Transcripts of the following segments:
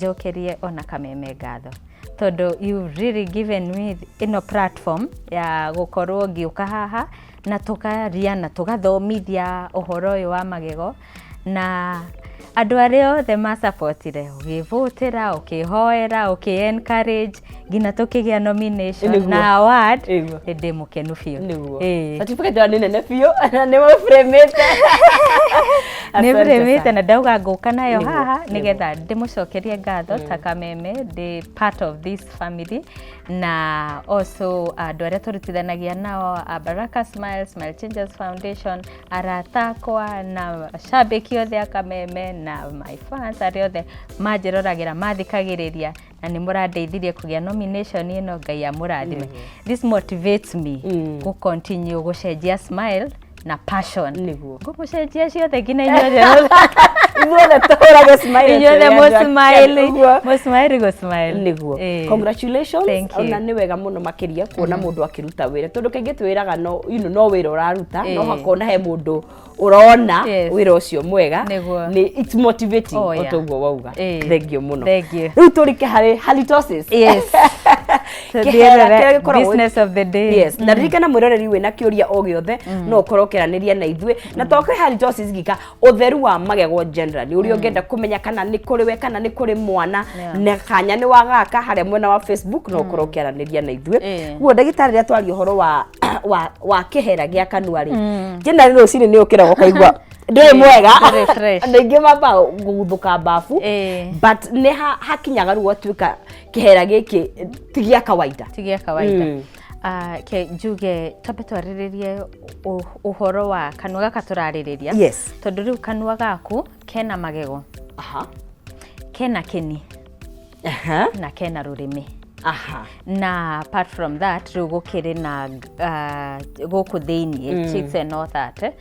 njokerie ona Kameme ngatho tondu you really given me platform ya gukorwo ngiuka haha na tukaria na tugathomithia uhoro uyu wa magego na andu aria othe ma supportire ugivutira ukihoera uki-encourage ngina tukigia nomination na award ndi mukenu biu certificate ya nene biu na ni fremete ni fremete na ndauga nguka nayo haha nigetha ndimucokerie ngatho ta Kameme the part of this family na also andu aria turutithanagia nao Baraka Smile Changes Foundation aratakwa na shabiki othe ya Kameme na my fans aria othe manjiroragira mathikagiriria na ni murandeithirie kugia nomination ino Ngai amurathime. This motivates me to continue gucenjia smile na passion niguo gucenjia ciothe ngina inyothe inyothe tuhurage smile inyothe mo smile niguo congratulations ona ni wega muno makiria kuona mundu akiruta wira tondu kaingi twiraga no wira uraruta no hakona he mundu urona wira ucio mwega ni it's motivating otoguo wauga thank you muno riu turike hari halitosis yes Kìhera business of the day yes na ririkana mwiroreri wina kiuria o giothe no ukorokiraniria na ithue na toke halitosis gika utheru wa magego generally uri ungenda kumenya kana ni kuri we kana ni kuri mwana na kanya ni wagaka haria mwena wa Facebook no ukorokiraniria na ithue guo ndagitari ria twari uhoro wa Kìhera gia Kanua ri jena rino cini ni ukira ukaigwa nduri mwega ndingi mamba guthuka bafu but ne hakinyaga ruo twika Kìhera giki tigia kawaida ke juge tope twariririe uhoro wa kanua gaka turaririria yes tondu riu kanua gaku kena magego kena kini na kena rurimi na apart from that riu gukiri na guku thiini cheeks and all that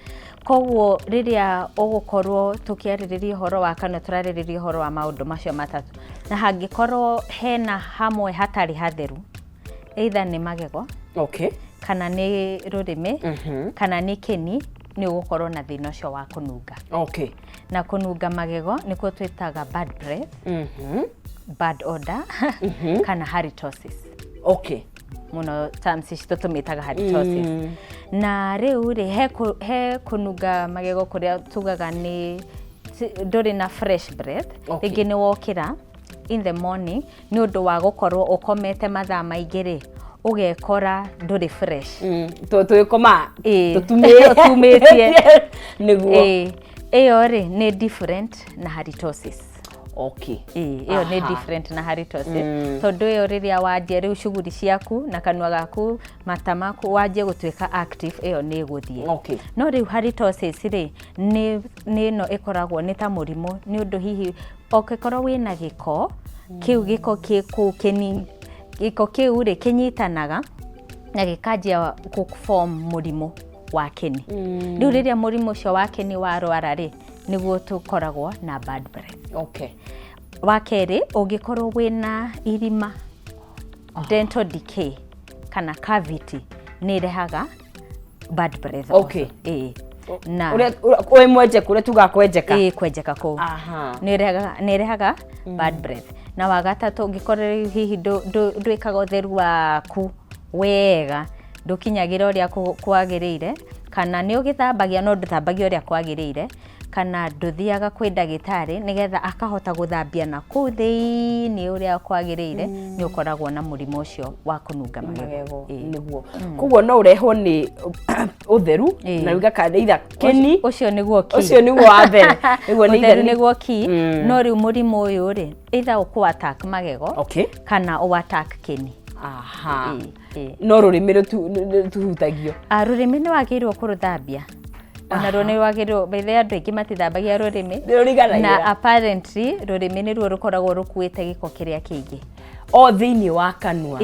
koguo riria ugukorwo tukiaririria horo wa kanua turaririria horo wa maundu macio matatu na hangikorwo hena hamwe hatari hatheru either ni magego kana ni rurimi kana ni kini ni ugukorwo na thina ucio wa kununga na kununga magego nikuo twitaga bad breath bad odor kana halitosis muno terms ici tutumitaga halitosis na riu ri he kununga magego kuria tugaga ni nduri na fresh breath ringi ni wokira in the morning ni undu wa gukorwo ukomete mathaa maingiri ugekora nduri fresh twikoma tutumitie niguo iyo ri ni different na halitosis iyo ni different na halitosis tondu iyo riria wajie riu shughuli ciaku na kanua gaku mata maku wajie gutwika active iyo ni guthie no riu halitosis ri ni no ikoragwo ni ta murimo ni undu hihi okekorwo wina giko kiu giko kini giko kiu ri kinyitanaga na gikanjia kuform murimo wa kini riu riria murimo ucio wa kini warwara ri niguo tukoragwo na bad breath wakeri ungikorwo wina irima dental decay kana cavity ni rehaga bad breath na uri mwenje kure tugakwenjeka kwenjeka ko ni rehaga bad breath na wagatatu ungikorwo hihi ndwikaga utheru waku wega ndukinyagira uria kwagirire kana ni ugithambagia no nduthambagia uria kwagirire kana nduthiaga kwi ndagitari nigetha akahota guthambia na kuthini uria kwagirire ni ukoragwo na murimo ucio wa kununga magego niguo kuguo no urehwo ni utheru na uga kana itha kini ucio niguo ki ucio niguo wa mbere niguo ni utheru niguo ki no riu murimo uyu ri itha uku attack magego kana u attack kini no rurimi tuhutagio rurimi ni wagirwo kuruthambia ona ruo ni wagirwo bethe andu aingi matithambagia rurimi na apparently rurimi ni ruo rukoragwo rukuite giko kiria kingi o thiini wa kanua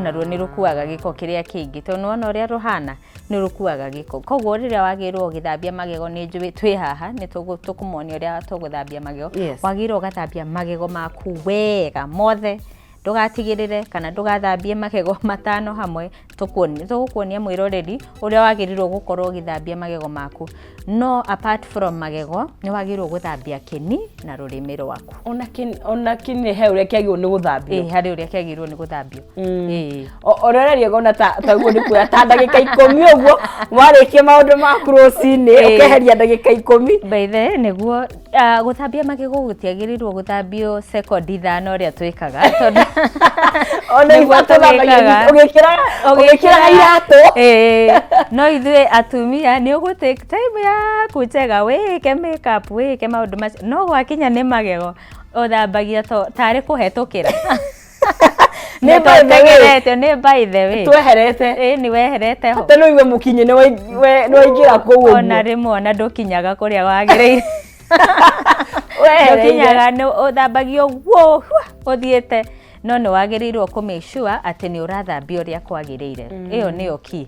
na ruo ni rukuaga giko kiria kingi tondu ona uria ruhana ni rukuaga giko koguo riria wagirwo githambia magego ni njui twi haha ni tukumonia uria tuguthambia magego wagirwo gathambia magego maku wega mothe ndugatigirire kana ndugathambie magego matano hamwe tukuonia mwiroreri uria wagirirwo gukorwo ugithambia magego maku no apart from magego ni wagirirwo guthambia kini na rurimi rwaku ona kini he uria kiagirwo ni guthambio hari uria kiagirwo ni guthambio orereria gona taguo ni kuya ta ndagika 10 uguo warikia maundu maku rucini ukeheria ndagika 10 baithe niguo guthambia magego gutiagirirwo guthambio second ithano uria twikaga tondu ona ibatulaga ugikira iratu no ithuĩ atumia ni ugu take time ya kutega wike makeup wike maundu macio no gwakinya ni magego uthambagia tari kuhetukira ni by the way tweherete ni weherete ho teno iwe mukinye ni waingira kuu ona rimwe ona ndukinyaga kuria wagiriire wekinyaga ni uthambagio guo uthiete no ni wagirirwo ku make sure ati ni urathambia uria kwagiriire iyo niyo key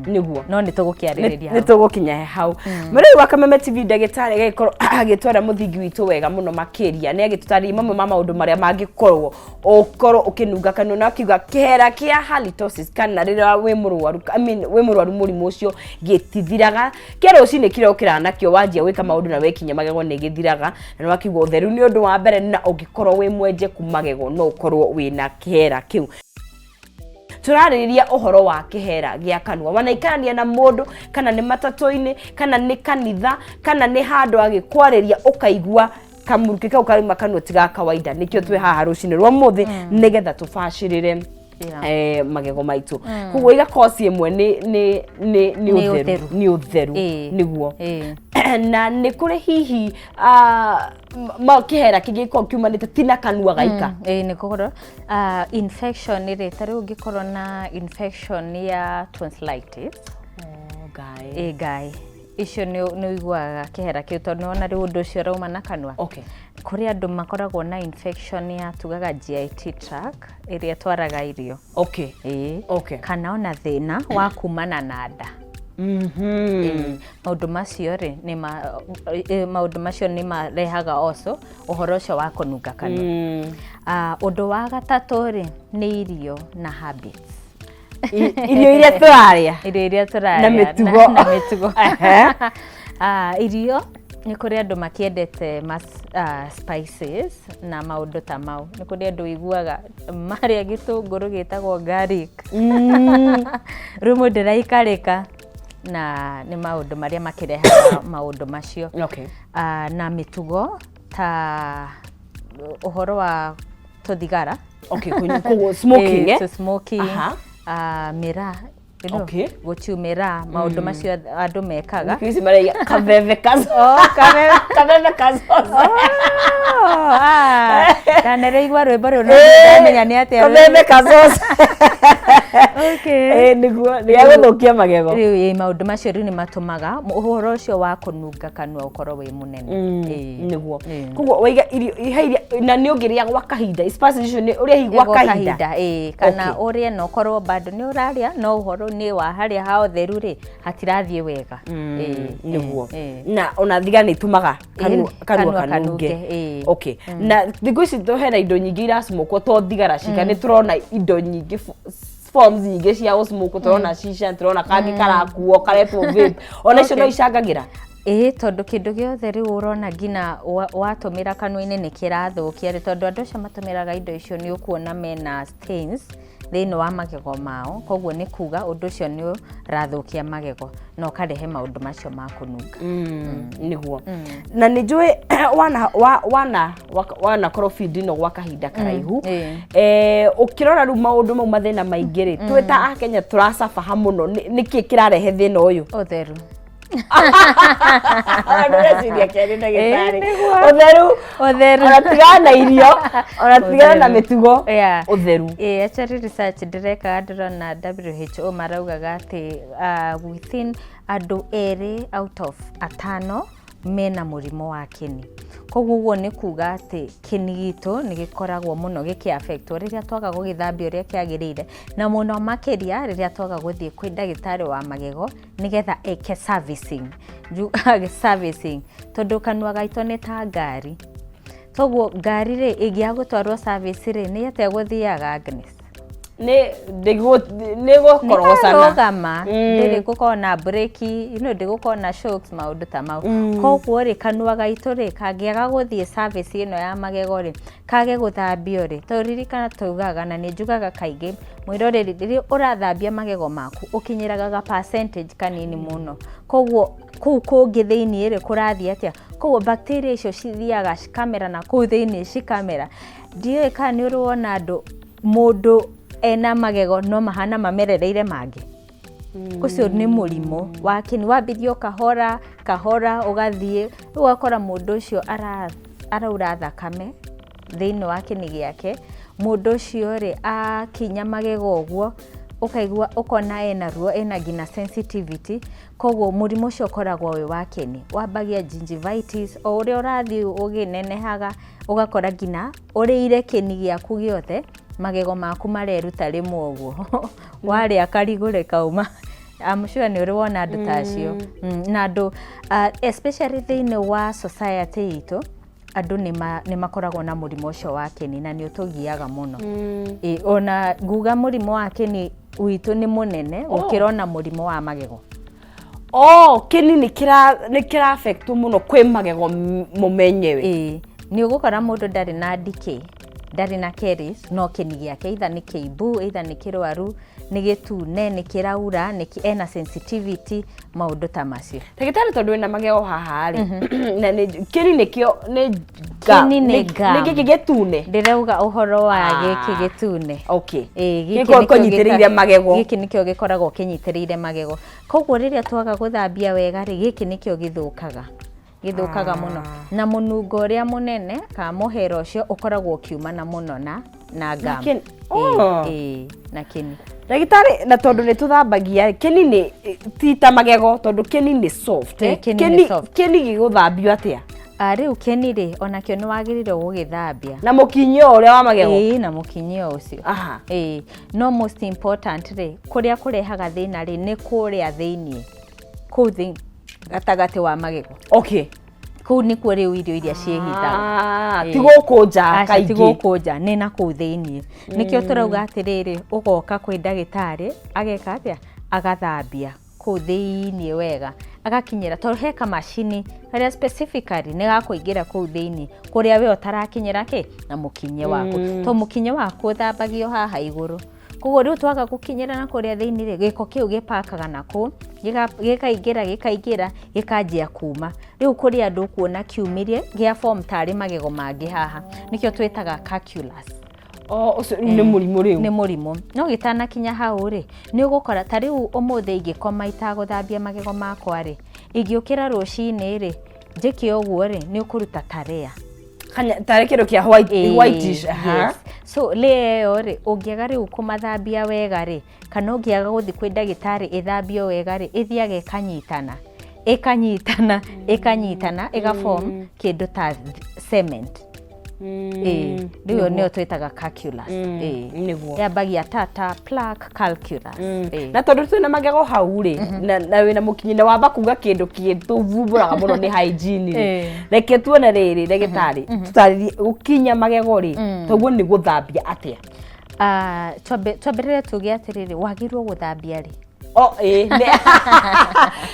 niguo no ni tugukiaririria ni tugukinya hau muri wa Kameme TV ndagitari gikoro agitwara muthingi witu wega muno makiria ni agitutari mamwe ma maundu maria mangikorwo ukorwo ukinunga kanua na kiuga kihera kia halitosis kana rira we murwaru we murwaru murimu ucio gitithiraga kero cine kira ukira nakio wanjia wika maundu na wekinya magego ni githiraga na wakiuga utheru ni undu wa mbere na ungikorwo we mwenje kumagego no ukorwo wina kihera kiu turaririria uhoro wa kihera gia kanua wanaikarania na mundu kana ni matatu-ini kana ni kanitha kana ni handu agikwariria ukaigua kamuruki kau karima kanua tiga kawaida nikio twe haha rucini rwa muthi nigetha tubashirire magego maitu kugo iga kosi imwe ni utheru niguo na ni kuri hihi ma kihera kigiko kiumanite tina kanua gaika ni kugoro infection ire tari ungikorwo na infection ya tonsillitis guy icio ni uiguaga kihera kiu tondu ona ri undu ucio rauma na kanua kuri andu makoragwo na infection ya tugaga GIT tract iria twaraga irio kana ona thina wa kumana na nda maundu macio ri ni maundu macio ni marehaga also uhoro ucio wa kununga kanua undu wa gatatu ri ni irio na habits irio iria turaria na mitugo irio ni kuri andu makiendete spices na maundu ta mau ni kuri andu iguaga maria gitunguru gitagwo garlic rumu ndiraikarika na ni maundu maria makirehaga maundu macio na mitugo ta uhoro wa tuthigara smoking mira gutumira maundu macio andu mekaga kisi mari kabebe kazo tanere igwa rwimbo ru ndamenya ni atia kabebe kazo niguo ni aguthukia magego maundu macio ri ni matumaga uhoro ucio wa kununga kanua ukorwo wi munene niguo kugo waiga irio na ni ungiria gwa kahinda spices ni uria higwa kahinda kana uria no korwo bado ni uraria no uhoro ni wa haria ha utheru ri hatirathie wega niguo na ona thiga ni tumaga kanua kanunge na thigo ici tuhera indo nyingi irasmokwo to thigara cika ni turona indo nyingi forms nyingi cia usmoke turona shisha turona kangi karakuo karetwo vape ona icio no icangagira tondu kindu giothe ri urona ngina watumira kanua-ini ni kirathukia ri tondu andu acio matumiraga indo icio ni ukuona mena stains thini wa magego mao koguo ni kuga undu ucio ni urathukia magego no karehe maundu macio ma kununga niguo na ni njui wana crofid no gwa kahinda karaihu ukirora ru maundu mau mathina maingiri twita a Kenya turasafa hamuno niki kirarehe thina uyu utheru ndureciria keri ndagitari utheru ona tigana na irio ona tigana na mitugo utheru actually research ndireka ndirona WHO maraugaga ati within andu 2 out of 5 mena murimo wa kini koguo ni kuga ati kini gitu ni gikoragwo muno giki affect riria twaga gugithambia uria kiagirire na muno makiria riria twaga guthie kwi ndagitari wa magego nigetha eke servicing tondu kanua gaito ni ta ngari toguo ngari rĩ ĩngĩagũtwarwo service rĩ nĩ atĩa gũthiaga Agnes nĩ gũkorogocana ndĩrĩ gũkorwo na breki ndĩgũkorwo na shocks maũndũ ta mau koguo rĩ kanua gaitũ rĩ kangĩaga gũthiĩ service ĩno ya magego rĩ kage gũthambio rĩ tũririkana tugaga na nĩ njugaga kaingĩ mwĩroreri rĩrĩa ũrathambia magego maku ũkinyĩraga percentage kanini mũno koguo kũu kũngĩ thĩinĩ rĩ kũrathiĩ atĩa koguo bacteria icio cithiaga cikamera na kũu thĩinĩ cikamera ndiũĩ kana nĩ ũrona andũ mũndũ ena magego no mahana mamerereire mangĩ ũcio nĩ mũrimũ wakini wambithio kahora ũgathiĩ ũgakora mũndũ ũcio araura thakame thĩinĩ wa kĩni gĩake mũndũ ũcio rĩ akinya magego ũguo ũkaigua ũkona ena ruo ena ngina sensitivity koguo mũrimũ ũcio ũkoragwo wĩ wa kĩni wambagia gingivitis o ũrĩa ũrathiĩ ũgĩnenehaga ũgakora ngina ũrĩire kĩni gĩaku gĩothe magego maku mareruta rĩmwe ũguo warĩa karigũ kauma I'm sure nĩ ũrĩ wona andũ tacio na andũ especially thĩinĩ wa society itũ andũ nĩ makoragwo na mũrimũ ũcio wa kĩni na nĩ ũtũgiaga mũno ona nguga mũrimũ wa kĩni witũ nĩ mũnene gũkĩra ona mũrimũ wa magego kĩni nĩ kĩra affect mũno kwĩ magego mũmenyewe nĩ ũgũkora mũndũ ndarĩ na decay ndarĩ na caries no kĩni gĩake either nĩ kĩimbu either nĩ kĩrwaru nĩ gĩtune nĩ kĩraura ena sensitivity maũndũ ta macio ndagĩtarĩ tondũ wĩna magego haha rĩ na kĩni nĩkĩo nĩ gĩkĩ gĩtune ndĩrauga ũhoro wa gĩkĩ gĩtune gĩkĩ kũnyitĩrĩire magego gĩkĩ nĩkĩo gĩkoragwo kĩnyitĩrĩire magego koguo rĩrĩa twaga gũthambia wega rĩ gĩkĩ nĩkĩo gĩthũkaga mũno na mũnungo ũrĩa mũnene ka mũhero ũcio ũkoragwo ũkiumana mũno na gum na kĩni ndagĩtarĩ na tondũ nĩ tũthambagia kĩni nĩ tita magego tondũ kĩni nĩ soft kĩni gĩgũthambio atĩa rĩu kĩni rĩ onakĩo nĩ wagĩrĩirwo gũgĩthambia na mũkinyio ũrĩa wa magego na mũkinyio ũcio no most important rĩ kũrĩa kũrehaga thĩna rĩ nĩ kũrĩa thĩinĩ kũu gatagatĩ wa magego kũu nĩkuo rĩu irio iria ciĩhithaga ti gũkũ nja kaingĩ ti gũkũ nja nĩ na kũu thĩinĩ nĩkĩo tũrauga atĩrĩrĩ ũgoka kwĩ ndagĩtarĩ ageka atĩa agathambia kũu thĩinĩ wega agakinyĩra tondũ he kamacini karĩa specifically nĩ gakũingĩra kũu thĩinĩ kũrĩa we ũtarakinyĩra na mũkinye waku to mũkinye waku ũthambagio haha igũrũ koguo rĩu twaga gũkinyĩra na kũrĩa thĩinĩ rĩ gĩko kĩu gĩpakaga nakũu gĩkaingĩra gĩkanjia kuma rĩu kũrĩ andũ kuona kiumĩrie gĩa form tarĩ magego mangĩ haha nĩkĩo twĩtaga calculus ũcio nĩ mũrimũ rĩu nĩ mũrimũ no gĩtanakinya hau rĩ nĩ ũgũkora ta rĩu ũmũthĩ ingĩkoma itagũthambia magego makwa rĩ ingĩũkĩra rũcinĩ rĩ njĩke ũguo rĩ nĩ ũkũruta tarea tarĩ kĩndũ kĩa whitish so leo rĩ ũngĩaga rĩu kũmathambia wega rĩ kana ũngĩaga gũthiĩ kwĩ ndagĩtarĩ ĩthambio wega rĩ ĩthiaga ĩkanyitana ĩgaform kĩndũ ta cement rĩu nĩyo twĩtaga calculus yambagia tata plaque calculus na tondũ twĩna magego hau rĩ na wĩna mũkinyĩ wamba kuga kĩndũ gĩtũvumbũraga mũno nĩ hygiene reke tuone rĩrĩ ndagĩtarĩ tũtarĩrie gũkinya magego rĩ toguo nĩ gũthambia atĩa twambĩrĩre tuge atĩrĩrĩ wagĩrĩirwo gũthambia rĩ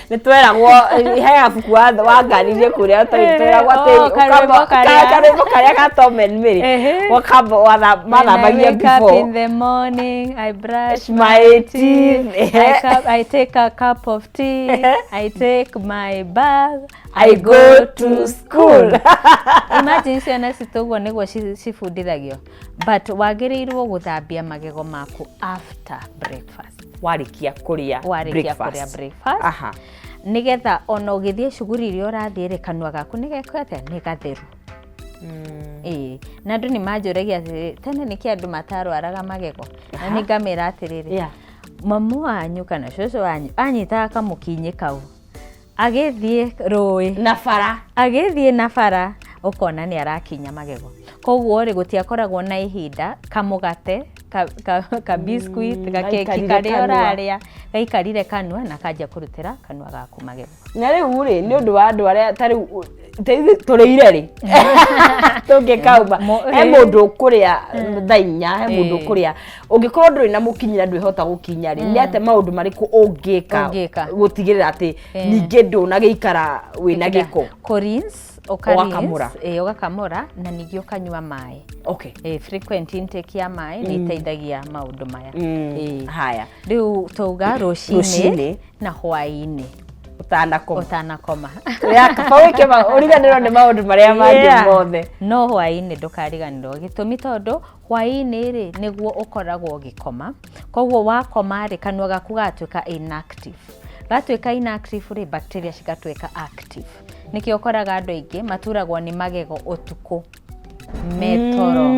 nĩ tweragwo he gabuku wanganirie kũrĩa twĩragwo atĩ karĩmbo karĩa ka Tom and Mary mathambagia before in the morning I brush my teeth I take a cup of tea I take my bag I go to school imagine ciana citũguo nĩguo cibundithagio but wagĩrĩirwo gũthambia magego maku after breakfast warĩkia kũrĩa breakfast nĩgetha ona ũgĩthiĩ cuguri iria ũrathiĩ rĩ kanua gaku nĩ gatheru na andũ nĩ manjũragia atĩrĩrĩ tene nĩkĩ andũ matarwaraga magego na nĩ ngamĩra atĩrĩrĩ mamu wanyu kana cũcũ wanyu anyitaga kamũkinyĩ kau agĩthiĩ rũĩ na bara ũkona nĩ arakinya magego koguo rĩ gũtiakoragwo na ihinda kamũgate ka biscuit gakeki karĩa ũrarĩa gaikarire kanua na kanjia kũrutĩra kanua gaku magego na rĩu rĩ nĩ ũndũ wa andũ arĩa tarĩ tureire ri tungikauma he mundu kuria thainya he mundu kuria ungikorwo nduri na mukinyira ndwihota gukinya ri ni ate maundu mariku ungika gutigirira ati ninge nduna giikara wina giko ugakamura na ningĩ ukanyua mai. Okay. Frequent intake ya mai ni iteithagia maundu maya. Haya. Riu tuga rucini na hwaini utanakoma. Ya kabaweke uriganirwo ni maundu maria mangi mothe. No hwaini ndukariganirwo gitumi tondu hwaini ri niguo ukoragwo gikoma. Koguo wakoma ri kanua gaku gatuika inactive. Gatuika inactive ri bacteria cigatuika active. Nikio koraga andu aingi maturagwo ni magego utuku metoro.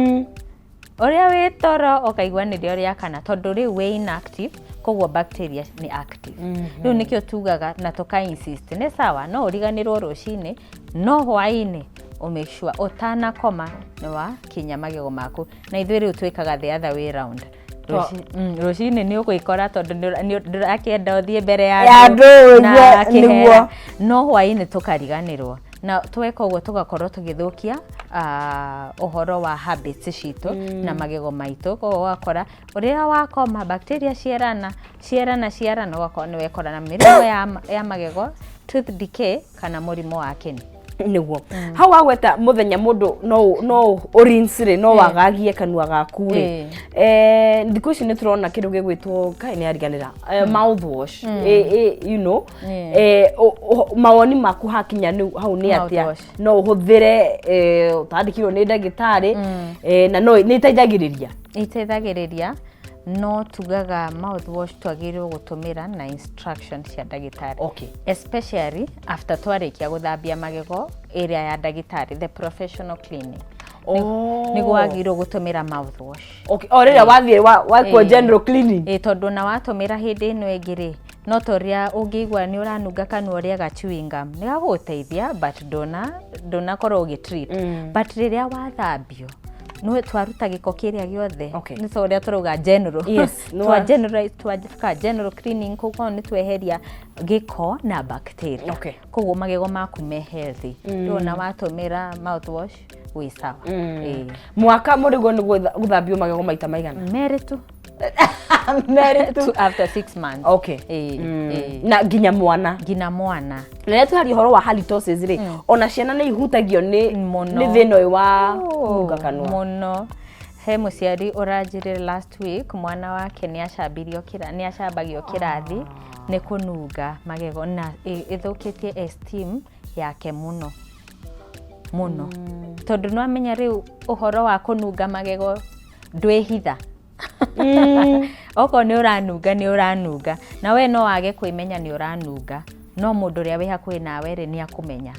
Oria we toro ukaigwa ni ria kana tondu ri we inactive koguo bacteria ni active. Riu nikio tugaga na tuka insist ni sawa no uriganirwo rucini no hwaini make sure utanakoma ni wa kinya magego maku na ithuĩ riu twikaga the other way round. Rucini ni ukwikora tondu ndirakienda uthie mbere ya andu na Kìhera no hwaini tukariganirwo na tweka uguo tugakorwo tugithukia uhoro wa habits citu na magego maitu koguo wakora uria wakoma bacteria cierana ugakora ni wekora na mirimo ya magego tooth decay kana murimo wa kini niguo how wagweta muthenya mundu no urinsire no wagagie kanua gaku ri ndiku ici ni turona kindu gigwitwo kai ni ariganira mouthwash you know mawoni maku hakinya ni hau ni atia no uhuthire utandikirwo ni ndagitari na no ni iteithagiriria no tugaga mouthwash twagirwo gutumira na instructions cia ndagitari. Okay. Especially after twarikia guthambia magego area ya ndagitari, the professional cleaning. Niguo wagirwo gutumira mouthwash. Okay. Oreria wathie wa general cleaning. Tondu na watumira hindi ino ingiri no toria ungigwa ni uranunga kanua ria ga chewing gum ni gaguteithia but dona korwo ugitreat. But riria wathambio no twaruta giko kiria giothe ni soria turuga general general cleaning kuko ni tweheria giko na bacteria koguo magego maku me healthy ndona watumira mouthwash wi sawa mwaka murigo ni guthambio magego maita maigana meritu after 6 months. Okay. Na ginya mwana na tu hari horo wa halitosis ri ona ciana ni ihutagio ni thino wa nunga kanua muno. He muciari uranjirire last week mwana wake ni acambagio kirathi ni kununga magego na ithukitie esteem yake muno tondu no amenya riu uhoro wa kununga magego ndwihitha oko ni uranunga na we no wage kwimenya ni uranunga no mundu ria wi hakuhi nawe ri ni akumenya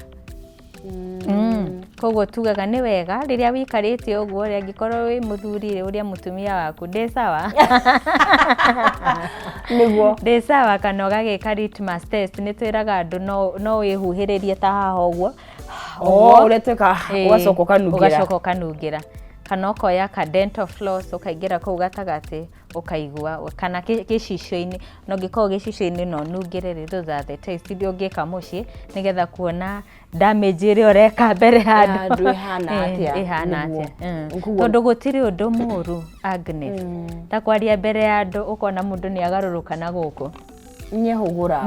koguo tugaga ni wega riria wikaritie uguo ri angikorwo wi muthuri uria mutumia waku ndi sawa niguo ndi sawa kana ugagika litmus test ni twiraga andu no wihuhiririe ta haha uguo ureteka ugacoka kanungira kana okoya ka dental floss ukaingira kuu gatagati ukaigua kana gicicio-ini no giko gicicio-ini no nungirire those are the taste idio ngika mucii nigetha kuona damage iri ureka mbere handu ihana atia tondu gutiri undu muru Agnes ta kwaria mbere ya andu ukona mundu ni agaruruka na guku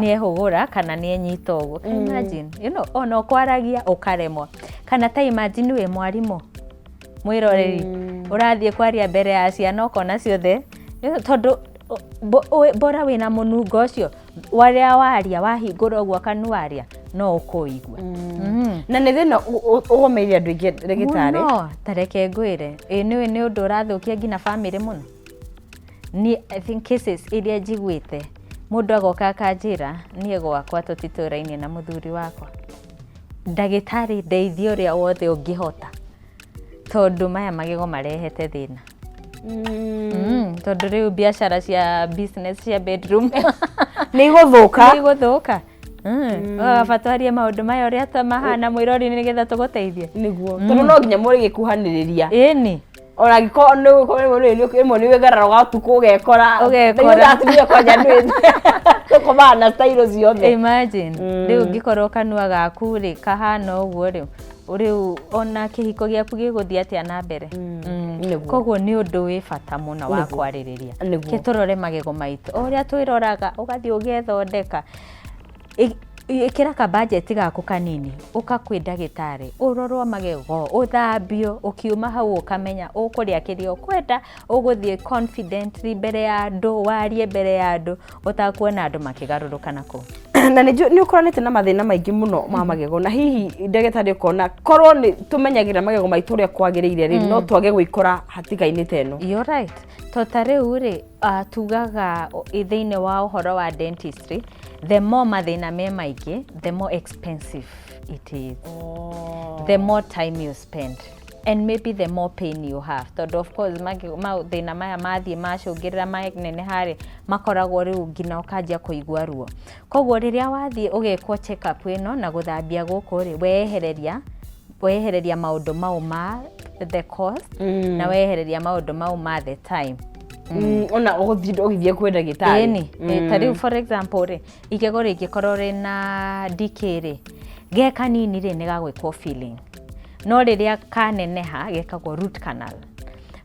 niehugura kana nienyita uguo imagine you know ono kwaragia ukaremwa kana ta imagine we mwarimu mwiroreri urathie kwaria mbere ya ciana ukona ciothe tondu bora wina munungo ucio waria wahingura uguo kanuaria no ukuigua na ni thina ugomeria andu ingi ndagitari no tareke ngwire ni undu urathukia ngina family muno ni I think cases iria njiguite mundu agoka kanjira nie gwakwa tutituraini na muthuri wakwa ndagitari ndeithio ria wothe ungihota tondu maya magego marehete thina tondu riu biashara cia business cia bedroom ni iguthuka fatwarie maundu maya uria tamahana mwirori nigetha tuguteithie niguo tondu no nginya muri gikuhaniriria ini ona giko ni wegararoga tuku ugekora atumia kwanja ndwite tukomaga na style ciothe. Imagine riu ngikorwo kanua gaku ri kahana uguo riu uriu ona kihiko giaku giguthia atia na mbere. Koguo ni undu wi bata muno wa kwaririria kiturore magego maitu uria twiroraga ugathie ugethondeka ikira ka budget gaku kanini ukakwi ndagitari urorwo magego uthambio ukiuma hau ukamenya ukuria kirio kwenda uguthie confidently mbere ya andu warie mbere ya andu utakuona andu makigaruruka nako na ni ukoranite na mathina maingi muno ma magego na hihi ndagitari ukona korwo ni tumenyagira magego maitu uria kwagiriire ri no twage gwikora hatiga-ini teno. You're right. Totariu ri tugaga ithiine wa uhoro wa dentistry, the more mathina me maingi the more expensive it is. The more time you spend and maybe the more pain you have. Tondu of course mathina maya mathie macungirira manene hari makoragwo riu ngina ukanjia kuigua ruo. Koguo riria wathie ugekwo check up ino na guthambia guku ri wehereria maundu mau ma the cost na wehereria maundu mau ma the time. Ona uthithie kwi ndagitari tariu for example ri igego ringikorwo rina decay ri ge kanini ri nigagwikwo filling no riria kaneneha gekagwo root canal.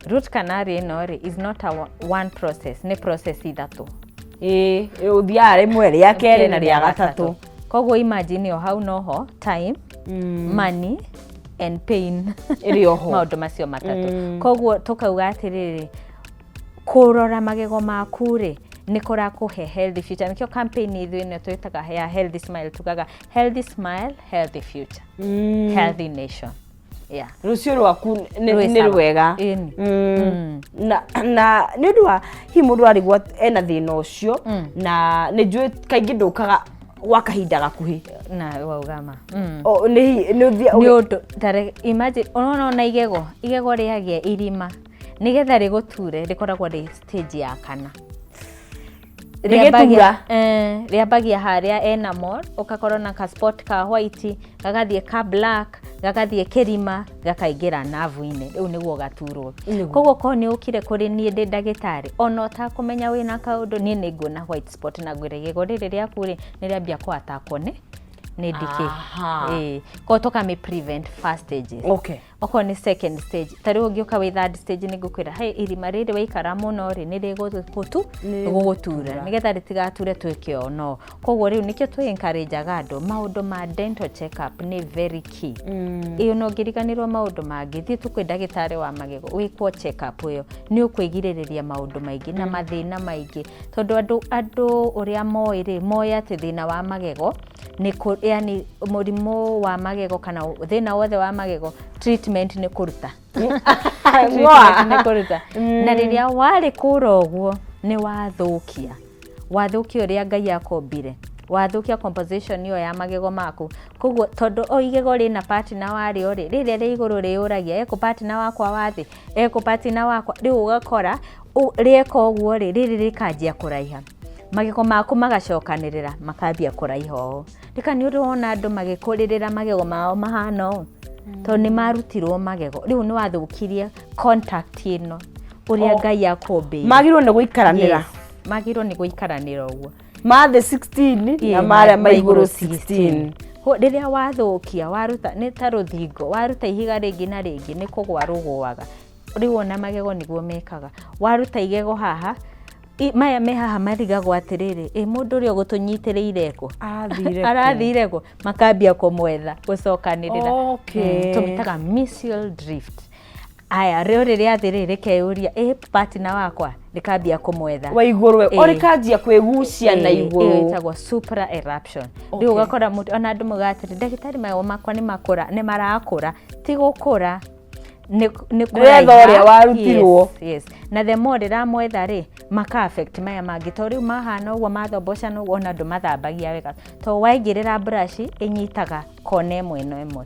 Root canal ino ri is not one process, ni process ithatu uthia rimwe ria keri na ria gatatu. Koguo imagine yo hau noho time money and pain irioho maundu macio matatu. Koguo tukauga atiriri kurora magego maku ri ni kurakuhe healthy future. Nikio campaign ithu ino twitaga ya healthy smile, tukaga healthy smile healthy future, healthy nation. Yeah, rucio rwaku ni rwega na ni ndwa hi mundu arigwa ena thina ucio na ni njui kaingi ndukaga gwa kahinda gakuhi na waugama ni undu tare imagine ona igego riagie irima nigetha riguture rikoragwo ri stage ya kana riambagia haria enamel ukakorwo na ka spot ka white gagathie ka black gagathie kirima gakaingira nerve-ini riu niguo gaturwo. Koguo ko ni ukire kuri nie ndi ndagitari ona utakumenya wina kaundu nie ni ngona white spot na ngwire igego riri riaku ri ni riambia kwatakwo ni decay. Ko toka me prevent first stages. Oko ni second stage. Tariu ngioka wi third stage ni ngukwira hey irima riri waikara muno ri ni rigugutura nigetha ritigature twikio no. Koguo riu nikio twi encourage andu maundu ma dental check up ni very key. Iyo no ngiriganirwo maundu mangi thie tukwi ndagitari wa magego wikwo check up iyo ni ukwigiririria maundu maingi na mathina maingi tondu andu uria moya ati thina wa magego ni yani murimu wa magego kana thina wothe wa magego treatment ni kuruta na riria wari kura uguo ni wathukia uria Ngai akombire wathukia composition iyo ya magego maku. Koguo tondu o igego rina partner wari ori riria ri iguru riuragia eko partner wakwa wathi eko partner wakwa riu ugakora rieko uguo riri rikanjia kuraiha magego maku magacokanirira makambia kuraiha o rika ni urona andu magikuririra magego mao mahano to ni marutirwo magego riu ni wathukirie contact ino uria Ngai akombe magirwo ni guikaranira magirwo ni guikaranira uguo mathe 16 na maria maiguru 16 riria wathukia waruta ni ta ruthingo waruta ihiga ringi na ringi ni kugwa rugwaga riu ona magego niguo mekaga waruta igego haha maya me haha marigagwo atiriri mundu uri gutunyitiriire ko arathire ko makambia kumwetha gucokanirira tumitaga mesial drift. Aya rĩu rĩrĩa athirĩrĩ keuria partner wakwa rikambia kumwetha wa iguru ori kanjia kwigucia na iguru itagwa supra eruption. Rĩu ugakora ona andu mugatiri ndagitari mayo makwa ni makura ni marakura ti gukura ni kuria warutirwo. Yes na the more ramwetha ri maka affect maya mangi to riu mahana uguo mathomboca no ona andu mathambagia wega to waingirira brush inyitaga kone mweno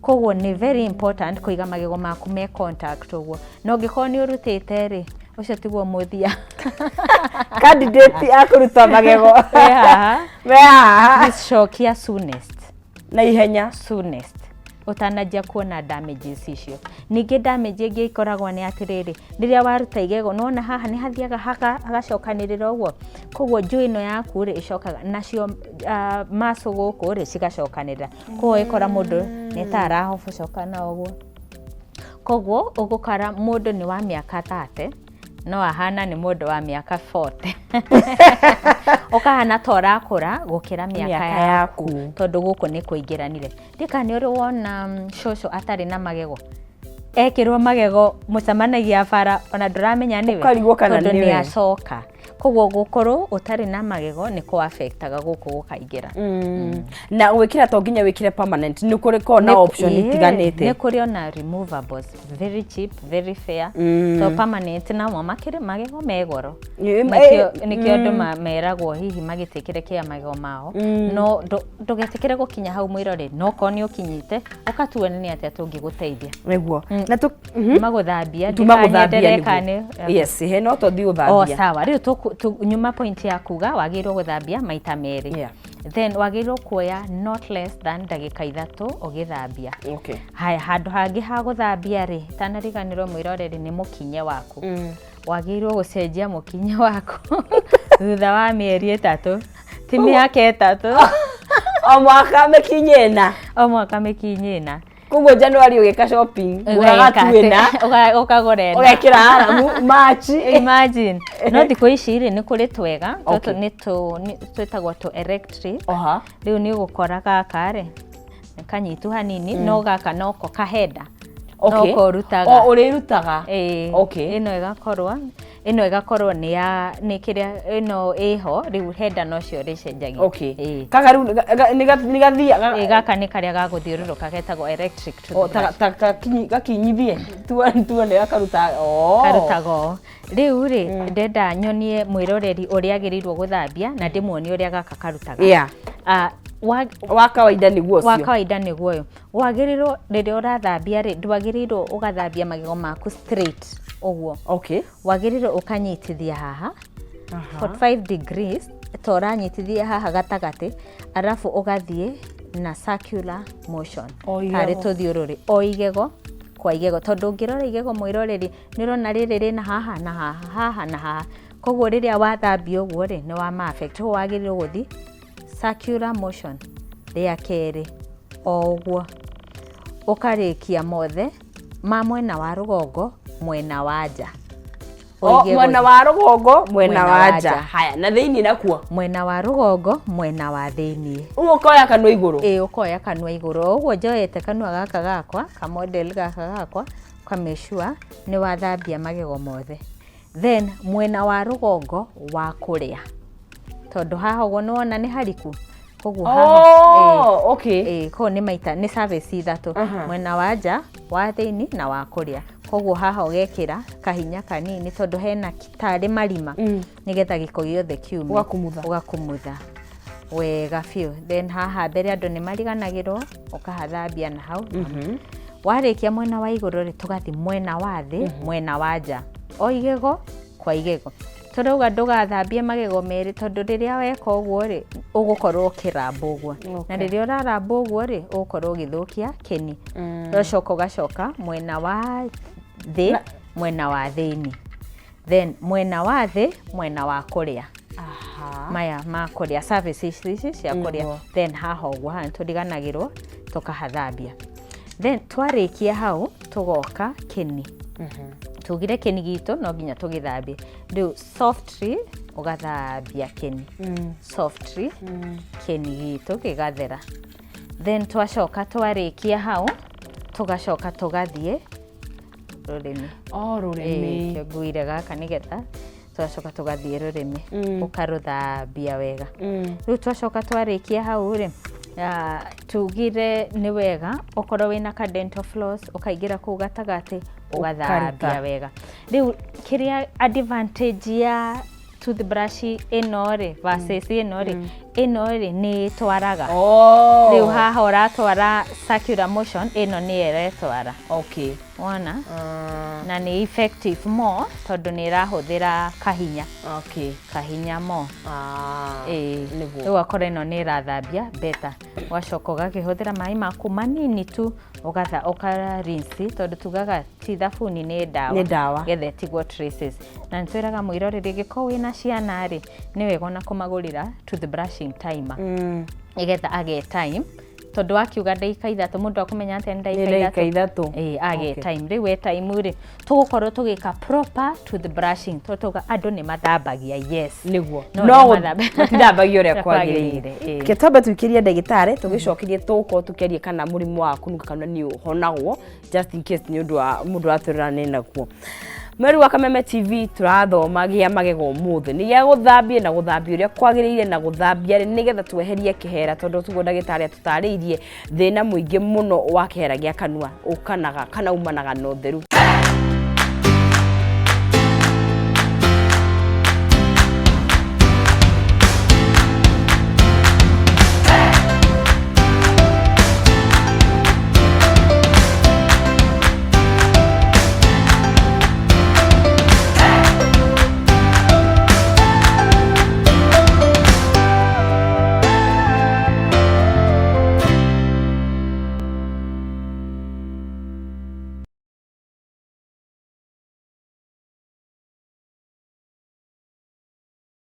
Koguo ni very important kuiga magego maku me contact uguo no ngikoo ni urutite ri ucio tiguo muthia candidate akuruta magego this shock ya soonest na ihenya soonest utanajia kuona damages icio. Ningĩ damage ĩngĩ ikoragwo nĩ atirĩrĩ, rĩrĩa waruta igego nona haha nĩ hathiaga hagacokanĩrĩra ũguo, koguo njũĩ ĩno yaku rĩ icokaga nacio maso gũkũ rĩ cigacokanĩrĩra, koguo ikora mũndũ nĩ ta arahobocokana ũguo. Koguo ũgũkora mũndũ nĩ wa mĩaka 30 no ahana nĩ mũndũ wa mĩaka 40 ukahana ta ũrakũra gũkĩra mĩaka yaku tondũ gũkũ nĩ kũingĩranire. Ndika nĩ ũrĩ wona cũcũ atarĩ na magego, ekĩrwo magego mũcemanagia bara ona ndũramenya nĩwe tondũ nĩ acoka. Koguo gũkorwo ũtarĩ na magego nĩ kũ affectaga gũkũ gũkaingĩra. Na gwĩkĩra to nginya wĩkĩre permanent, nĩ kũrĩ ko na option itiganĩte. Nĩ kũrĩ ona removables, very cheap, very fair. To permanent na makĩrĩ magego megoro. Nĩkĩo andũ meragwo hihi magĩtĩkĩre kĩa magego mao. No ndũgetĩkĩre gũkinya hau mwĩrore, no ko nĩ ũkinyĩte ũkatuo nĩ atĩa tũngĩgũteithia. Nĩguo. Na magũthambia ndikanyederekane. Yes, he no to thiũthambia. O sawa, rĩu nyuma point ya kuga wagĩrĩirwo gũthambia maita merĩ. Then wagĩrĩirwo kuoya not less than ndagĩka 3 ũgĩthambia. Haya, handũ hangĩ ha gũthambia rĩ tanariganĩrwo mwĩroreri nĩ mũkinye waku. Wagĩrĩirwo gũcenjia mũkinye waku thutha wa mĩeri 3, ti mĩaka 3. O mwaka mĩkinyena. O mwaka mĩkinyena. Koguo January ũgĩka shopping, ũgagatuĩna, ũkagũrena. Ũgekĩra haramu March. Imagine. No thikũ ici rĩ nĩ kũrĩ twega, tũtũ nĩ twĩtagwo to electric. Rĩu nĩ ũgũkora gaka rĩ kanyitu hanini no gaka noko kahenda. No kũrutaga. O ũrĩrutaga. Ĩno ĩgakorwo nĩ kĩrĩa ĩno ĩho rĩu henda no cio rĩcenjagia. Kaka rĩu nĩ gathiaga. Gaka nĩ karĩa gagũthiũrũrũka getagwo electric toothbrush. Gakinyithie tuone gakaruta. Karutaga. Rĩu rĩ ndenda nyonie mwĩroreri ũrĩa agĩrĩirwo gũthambia na ndĩmuonie ũrĩa gaka karutaga. Wa kawaida nĩguo ũcio. Wa kawaida nĩguo ũyũ. Wagĩrĩirwo rĩrĩa ũrathambia rĩ ndwagĩrĩirwo ũgathambia magego maku straight ũguo. Wagĩrĩirwo ũkanyitithia haha 45 degrees to ũranyitithia haha gatagatĩ, arabu ũgathiĩ na circular motion tarĩ tũthiũrũrĩ o igego kwa igego, tondũ ũngĩrora igego mwĩroreri nĩ ũrona rĩrĩ rĩna haha na haha na haha. Koguo rĩrĩa wathambia ũguo rĩ nĩ wa affect. Wagĩrĩirwo gũthiĩ circular motion rĩa kerĩ o ũguo ũkarĩkia mothe ma mwena wa rũgongo mwena wa nja. Mwena wa rũgongo mwena wa nja. Haya, na thĩinĩ nakuo mwena wa rũgongo mwena wa thĩinĩ. Ũkoya kanua igũrũ. Ũkoya kanua igũrũ. Ũguo njoete kanua gaka gakwa ka model gaka gakwa kameshua nĩ wathambia magego mothe. Then mwena wa rũgongo wa kũrĩa, tondũ haha ũguo nĩ wona nĩ hariku. Koguo haha ko nĩ maita nĩ service 3, mwena wa nja wa thĩinĩ na wa kũrĩa. Koguo haha ũgekĩra kahinya kanini tondũ hena tarĩ marima nĩgetha gĩko gĩothe kiume, ũgakumutha wega biũ. Then haha mbere andũ nĩ mariganagĩrwo ũkahathambia na hau. Warĩkia mwena wa igũrũ rĩ tũgathi mwena wa thĩ mwena wa nja o igego kwa igego. Tũrauga ndũgathambie magego merĩ tondũ rĩrĩa weka ũguo rĩ ũgũkorwo ũkĩramba ũguo, na rĩrĩa ũraramba ũguo rĩ ũgũkorwo ũgĩthũkia kĩni. Ũcoka ũgacoka mwena wa thĩ mwena wa thĩinĩ, then mwena wa thĩ mwena wa kũrĩa. Maya ma kũrĩa services ici cia kũrĩa. Then haha ũguo haha tũriganagĩrwo tũkahathambia. Then twarĩkia hau tũgoka kĩni. Tugire kĩni gitũ no nginya tũgĩthambie. Rĩu softly ũgathambia kĩni. Softly kĩni gitũ gĩgathera. Then twacoka twarĩkia hau tũgacoka tũgathiĩ rũrĩmĩ. Rũrĩmĩ. Kĩonguire gaka nĩgetha twacoka tũgathiĩ rũrĩmĩ ũkarũthambia wega. Rĩu twacoka twarĩkia hau rĩ tugire nĩ wega okorwo wĩna ka dental floss ũkaingĩra kũu gatagatĩ ũgathambia wega. Rĩu kĩrĩa advantage ya toothbrush ĩno rĩ versus ĩno rĩ nĩ twaraga. Rĩu haha ũratwara circular motion ĩno nĩ ĩretwara. wona na ni effective more tondu ni rahuthira kahinya kahinya mo riu akora ino ni rathambia better wacoka ugakihuthira mai maku manini tu uka rinse tondu tugaga ti thabuni ni dawa gethe tigwo traces na ntwiraga mwirorere giko wina ciana ri ni wega na kumagurira toothbrushing timer igetha age time tondu akiuga ndagika 3 mundu akumenya ati ndagika 3 age time ri we time ri tugukorwo tugika proper toothbrushing tutuga andu ni mathambagia niguo no mathambagia uria kwagirire ketombe tukiria ndagitari tugicokirie tuko tukerie kana murimu wa kunuka kana ni uhonagwo just in case ni undu wa mundu aturana nakuo Meru wa Kameme TV turathomagia magego muthe ni ya guthambia na guthambia uria kwagirire na guthambia nigetha tweherie kihera tondu tugo ndagitari tutariirie thina muingi muno wa kihera gia kanua ukanaga kana umanaga no theru